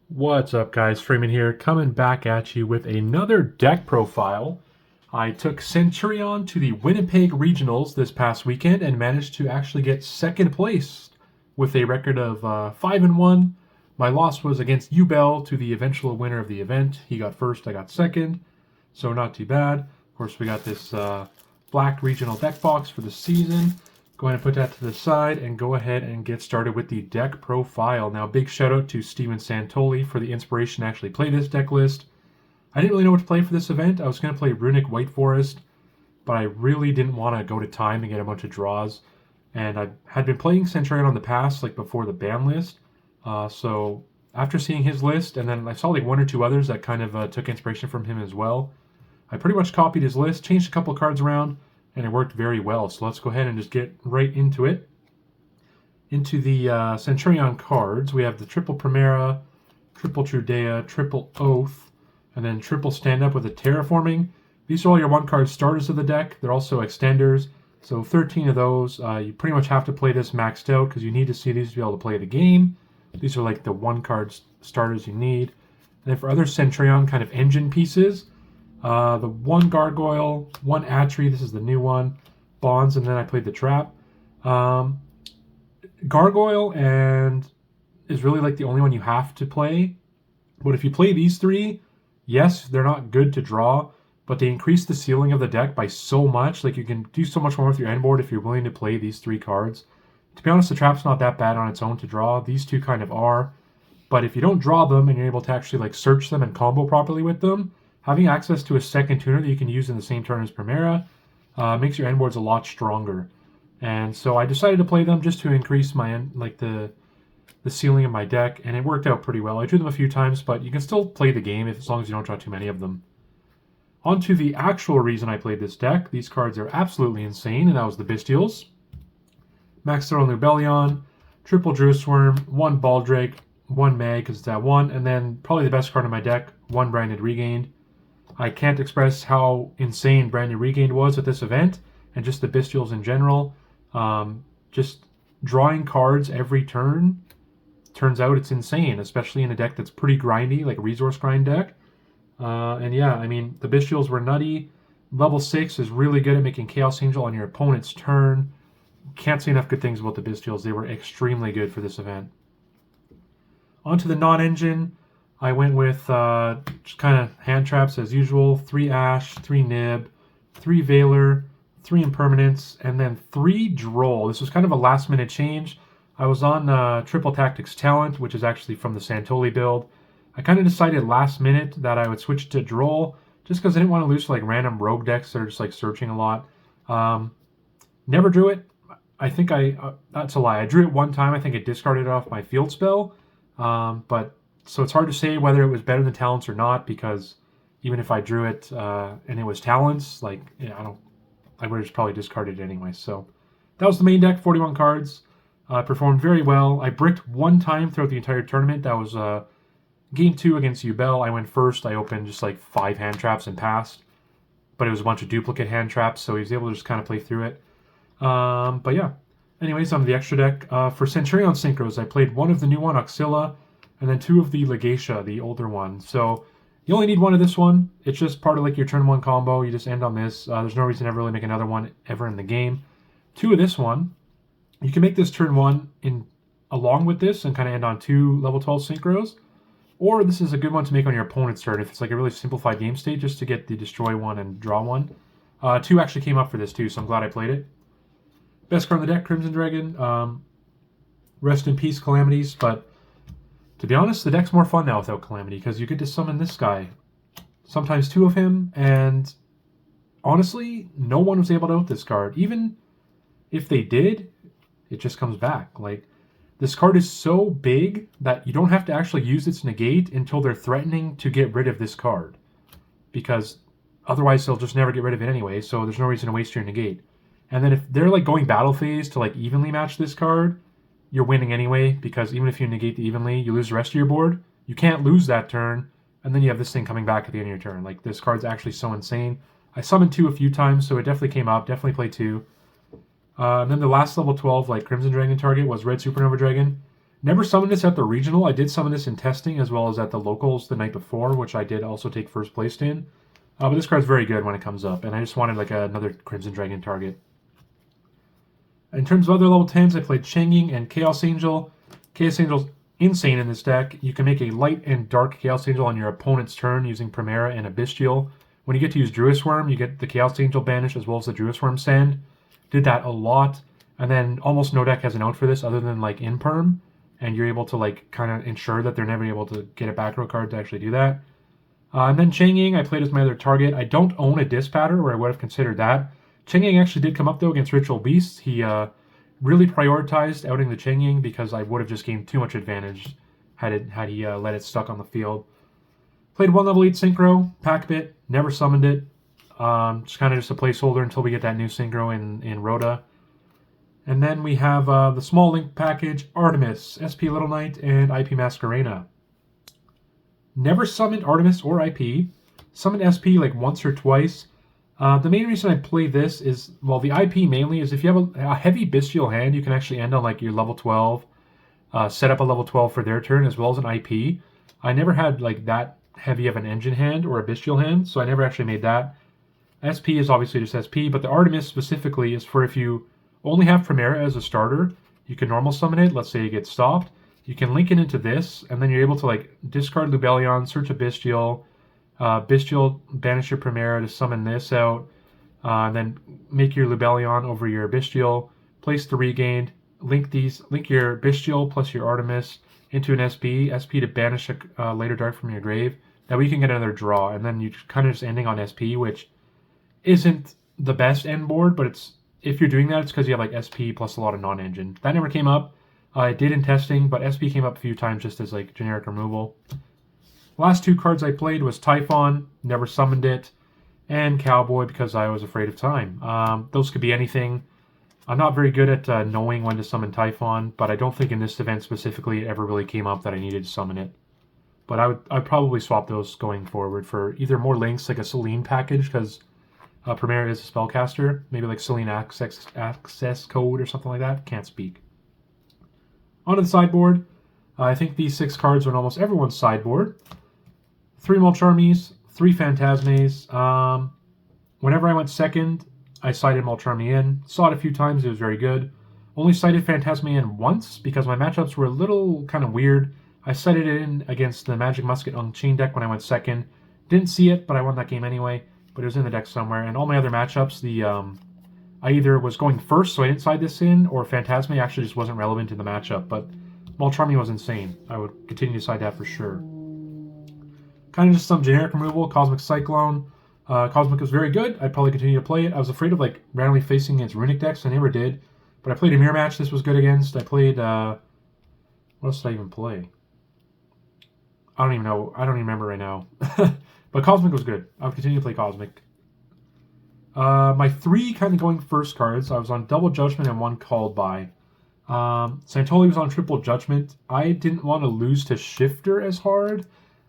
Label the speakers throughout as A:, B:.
A: What's up, guys? Freeman here, coming back at you with another deck profile. I took Centur-ion to the Winnipeg Regionals this past weekend and managed to actually get second place with a record of 5-1. My loss was against Ubel to the eventual winner of the event. He got first, I got second, so not too bad. Of course, we got this black regional deck box for the season. Go ahead and put that to the side and go ahead and get started with the deck profile. Now, big shout out to Steven Santoli for the inspiration to actually play this deck list. I didn't really know what to play for this event. I was going to play Runic White Forest, but I really didn't want to go to time and get a bunch of draws. And I had been playing Centur-ion on the past, like before the ban list. So after seeing his list, and then I saw like one or two others that kind of took inspiration from him as well, I pretty much copied his list, changed a couple cards around, and it worked very well. So let's go ahead and just get right into it. Into the Centur-ion cards, we have the triple Primera, triple Trudea, triple Oath, and then triple Stand-Up with a Terraforming. These are all your one-card starters of the deck. They're also extenders. So 13 of those. You pretty much have to play this maxed out because you need to see these to be able to play the game. These are like the one-card starters you need. And then for other Centur-ion kind of engine pieces, the one Gargoyle, one Atri, this is the new one, Bonds, and then I played the Trap. Gargoyle and is really like the only one you have to play. But if you play these three, yes, they're not good to draw, but they increase the ceiling of the deck by so much. Like you can do so much more with your end board if you're willing to play these three cards. To be honest, the Trap's not that bad on its own to draw. These two kind of are. But if you don't draw them and you're able to actually like search them and combo properly with them, having access to a second tuner that you can use in the same turn as Primera makes your end boards a lot stronger. And so I decided to play them just to increase my the ceiling of my deck, and it worked out pretty well. I drew them a few times, but you can still play the game as long as you don't draw too many of them. On to the actual reason I played this deck. These cards are absolutely insane, and that was the Bystials. Max Throw Lubellion, triple Drewsworm, one Baldrake, one Mag because it's at one, and then probably the best card in my deck, one Branded Regained. I can't express how insane Branded Regained was at this event, and just the Bystials in general. Just drawing cards every turn, turns out it's insane, especially in a deck that's pretty grindy, like a resource grind deck. And yeah, I mean, the Bystials were nutty. Level 6 is really good at making Chaos Angel on your opponent's turn. Can't say enough good things about the Bystials. They were extremely good for this event. On to the non-engine. I went with just kind of hand traps as usual. 3 Ash, 3 Nib, 3 Veiler, 3 Impermanence, and then 3 Droll. This was kind of a last-minute change. I was on Triple Tactics Talent, which is actually from the Santoli build. I kind of decided last minute that I would switch to Droll, just because I didn't want to lose to like random rogue decks that are just like searching a lot. Never drew it. I think that's a lie. I drew it one time. I think it discarded off my field spell. So it's hard to say whether it was better than Talents or not, because even if I drew it and it was Talents, like, yeah, I would have just probably discarded it anyway. So that was the main deck, 41 cards. Performed very well. I bricked one time throughout the entire tournament. That was game 2 against Ubel. I went first. I opened just like 5 hand traps and passed. But it was a bunch of duplicate hand traps, so he was able to just kind of play through it. But yeah. Anyways, on the extra deck, for Centur-ion Synchros, I played one of the new one, Oxilla, and then 2 of the Legatia, the older one. So you only need one of this one. It's just part of like your turn 1 combo. You just end on this. There's no reason to ever really make another one ever in the game. 2 of this one. You can make this turn 1 along with this and kind of end on 2 level 12 Synchros. Or this is a good one to make on your opponent's turn if it's like a really simplified game state, just to get the destroy one and draw one. 2 actually came up for this too, so I'm glad I played it. Best card on the deck, Crimson Dragon. Rest in peace, Calamities. But to be honest, the deck's more fun now without Calamity, because you get to summon this guy. Sometimes 2 of him, and honestly, no one was able to out this card. Even if they did, it just comes back. Like, this card is so big that you don't have to actually use its negate until they're threatening to get rid of this card, because otherwise they'll just never get rid of it anyway, so there's no reason to waste your negate. And then if they're like going battle phase to like evenly match this card, you're winning anyway, because even if you negate the evenly, you lose the rest of your board. You can't lose that turn, and then you have this thing coming back at the end of your turn. Like, this card's actually so insane. I summoned 2 a few times, so it definitely came up. Definitely played 2. And then the last level 12, like Crimson Dragon target was Red Supernova Dragon. Never summoned this at the regional. I did summon this in testing as well as at the locals the night before, which I did also take first place in. But this card's very good when it comes up, and I just wanted like another Crimson Dragon target. In terms of other level 10s, I played Changing and Chaos Angel. Chaos Angel's insane in this deck. You can make a light and dark Chaos Angel on your opponent's turn using Primera and a Bystial. When you get to use Druis Worm, you get the Chaos Angel banished as well as the Druis Worm sand. Did that a lot, and then almost no deck has an out for this other than like Imperm, and you're able to like kind of ensure that they're never able to get a back row card to actually do that. And then Changing, I played as my other target. I don't own a Dispatter, or I would have considered that. Changing actually did come up though against Ritual Beast. He really prioritized outing the Changing because I would have just gained too much advantage had he let it stuck on the field. Played 1 level 8 Synchro, Pack Bit, never summoned it. Just kind of just a placeholder until we get that new Synchro in Rhoda. And then we have the small link package, Artemis, SP Little Knight, and IP Masquerena. Never summoned Artemis or IP. Summoned SP like once or twice. The main reason I play this is, well, the IP mainly is if you have a heavy Bystial hand, you can actually end on like your level 12, set up a level 12 for their turn as well as an IP. I never had like that heavy of an engine hand or a Bystial hand, so I never actually made that. SP is obviously just SP, but the Artemis specifically is for if you only have Primera as a starter, you can normal summon it, let's say you get stopped, you can link it into this, and then you're able to like discard Lubellion, search a Bystial, Bystial, banish your Primera to summon this out, and then make your Lubellion over your Bystial, place the regained, link your Bystial plus your Artemis into an SP to banish a later dark from your grave. That way you can get another draw, and then you kind of just ending on SP, which isn't the best end board, but it's if you're doing that, it's because you have like SP plus a lot of non-engine. That never came up. It did in testing, but SP came up a few times just as like generic removal. Last 2 cards I played was Typhon, never summoned it, and Cowboy because I was afraid of time. Those could be anything. I'm not very good at knowing when to summon Typhon, but I don't think in this event specifically it ever really came up that I needed to summon it. But I'd probably swap those going forward for either more links, like a Selene package, because Primera is a spellcaster. Maybe like Selene access code or something like that. Can't speak. Onto the sideboard. I think these 6 cards are on almost everyone's sideboard. 3 Mulcharmies, 3 Phantasmes. Whenever I went second, I sided Mulcharmy in. Saw it a few times, it was very good. Only sided Phantasme in once because my matchups were a little kind of weird. I sided it in against the Magic Musket on Chain deck when I went second. Didn't see it, but I won that game anyway. But it was in the deck somewhere. And all my other matchups, I either was going first, so I didn't side this in, or Phantasme actually just wasn't relevant to the matchup. But Mulcharmy was insane. I would continue to side that for sure. Kind of just some generic removal. Cosmic Cyclone. Cosmic was very good. I'd probably continue to play it. I was afraid of like randomly facing against Runic decks. I never did. But I played a mirror match. This was good against. I played... what else did I even play? I don't even know. I don't even remember right now. But Cosmic was good. I would continue to play Cosmic. My 3 kind of going first cards. I was on Double Judgment and 1 Called By. Santoli was on Triple Judgment. I didn't want to lose to Shifter as hard.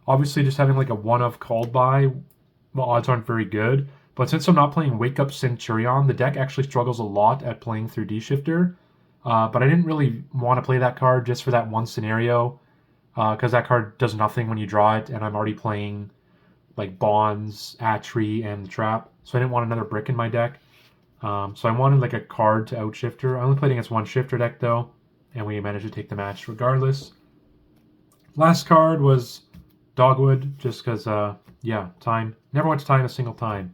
A: Obviously, just having like a 1 of Called By, well, odds aren't very good. But since I'm not playing Wake Up Centur-ion, the deck actually struggles a lot at playing through D-Shifter. But I didn't really want to play that card just for that one scenario. Because that card does nothing when you draw it, and I'm already playing like Bonds, Atri, and the Trap. So I didn't want another brick in my deck. So I wanted like a card to out Shifter. I only played against 1 Shifter deck though, and we managed to take the match regardless. Last card was Dogwood, just because, yeah, time. Never went to time a single time.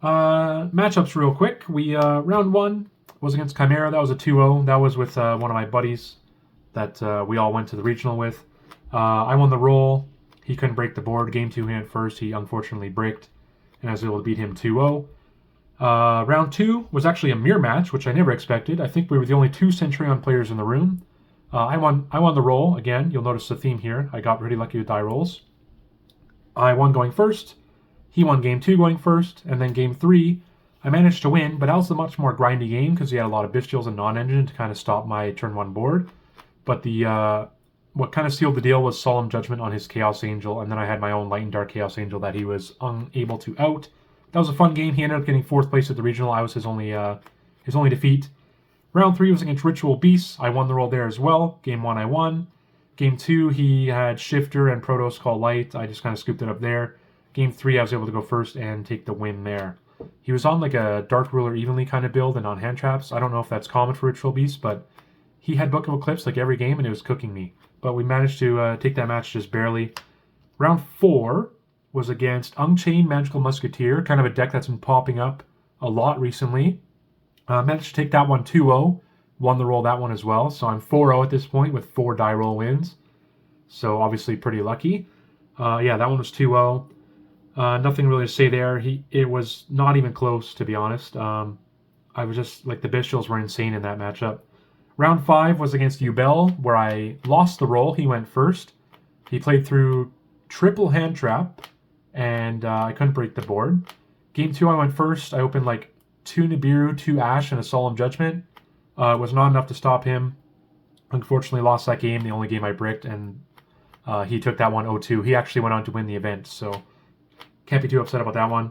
A: Matchups real quick. We round 1 was against Chimera. That was a 2-0. That was with one of my buddies that we all went to the regional with. I won the roll. He couldn't break the board. Game 2 he went first. He unfortunately bricked, and I was able to beat him 2-0. Round 2 was actually a mirror match, which I never expected. I think we were the only 2 Centur-ion players in the room. I won the roll. Again, you'll notice the theme here. I got pretty lucky with die rolls. I won going first. He won game 2 going first, and then game 3 I managed to win, but that was a much more grindy game because he had a lot of Bystials and non-engine to kind of stop my turn 1 board. But the what kind of sealed the deal was Solemn Judgment on his Chaos Angel, and then I had my own Light and Dark Chaos Angel that he was unable to out. That was a fun game. He ended up getting 4th place at the regional. I was his only defeat. Round 3 was against Ritual Beasts. I won the roll there as well. Game 1 I won. Game 2 he had Shifter and Protos Call Light. I just kind of scooped it up there. Game 3 I was able to go first and take the win there. He was on like a Dark Ruler Evenly kind of build and on hand traps. I don't know if that's common for Ritual Beasts, but he had Book of Eclipse like every game and it was cooking me. But we managed to take that match just barely. Round 4 was against Unchained Magical Musketeer, kind of a deck that's been popping up a lot recently. Managed to take that one 2-0. Won the roll that one as well. So I'm 4-0 at this point with 4 die roll wins. So obviously pretty lucky. Yeah, that one was 2-0. Nothing really to say there. It was not even close, to be honest. I was just, like, the Bystials were insane in that matchup. Round 5 was against Ubel, where I lost the roll. He went first. He played through triple hand trap, and I couldn't break the board. Game 2 I went first. I opened, like, 2 Nibiru, 2 Ash, and a Solemn Judgment. It was not enough to stop him. Unfortunately, lost that game, the only game I bricked, and he took that one 0-2. He actually went on to win the event, so can't be too upset about that one.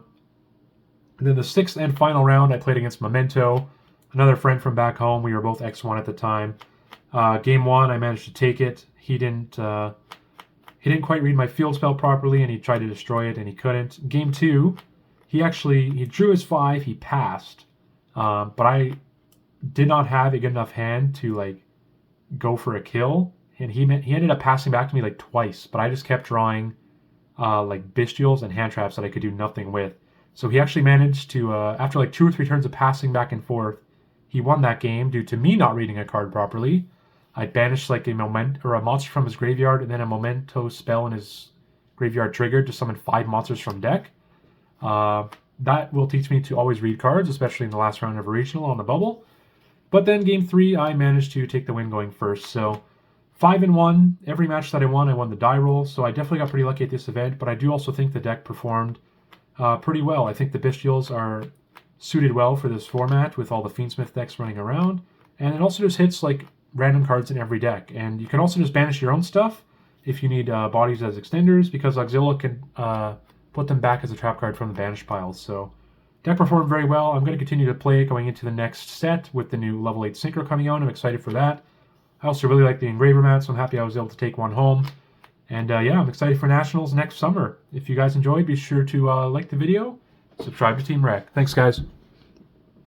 A: And then the 6th and final round, I played against Memento, another friend from back home. We were both X1 at the time. Game 1, I managed to take it. He didn't quite read my field spell properly, and he tried to destroy it, and he couldn't. Game 2, he drew his 5, he passed, but I did not have a good enough hand to like go for a kill, and he ended up passing back to me like twice, but I just kept drawing like Bystials and hand traps that I could do nothing with. So he actually managed to, after like 2 or 3 turns of passing back and forth, he won that game due to me not reading a card properly. I banished like a monster from his graveyard, and then a memento spell in his graveyard triggered to summon 5 monsters from deck. That will teach me to always read cards, especially in the last round of a regional on the bubble. But then game 3, I managed to take the win going first. So 5-1. Every match that I won the die roll. So I definitely got pretty lucky at this event. But I do also think the deck performed pretty well. I think the Bystials are suited well for this format with all the Fiendsmith decks running around. And it also just hits like random cards in every deck. And you can also just banish your own stuff if you need bodies as extenders, because Auxilla can put them back as a trap card from the banish pile. So deck performed very well. I'm going to continue to play it going into the next set with the new level 8 Synchro coming out. I'm excited for that. I also really like the Engraver mat, so I'm happy I was able to take one home. And yeah, I'm excited for Nationals next summer. If you guys enjoyed, be sure to like the video, subscribe to Team Rec. Thanks, guys.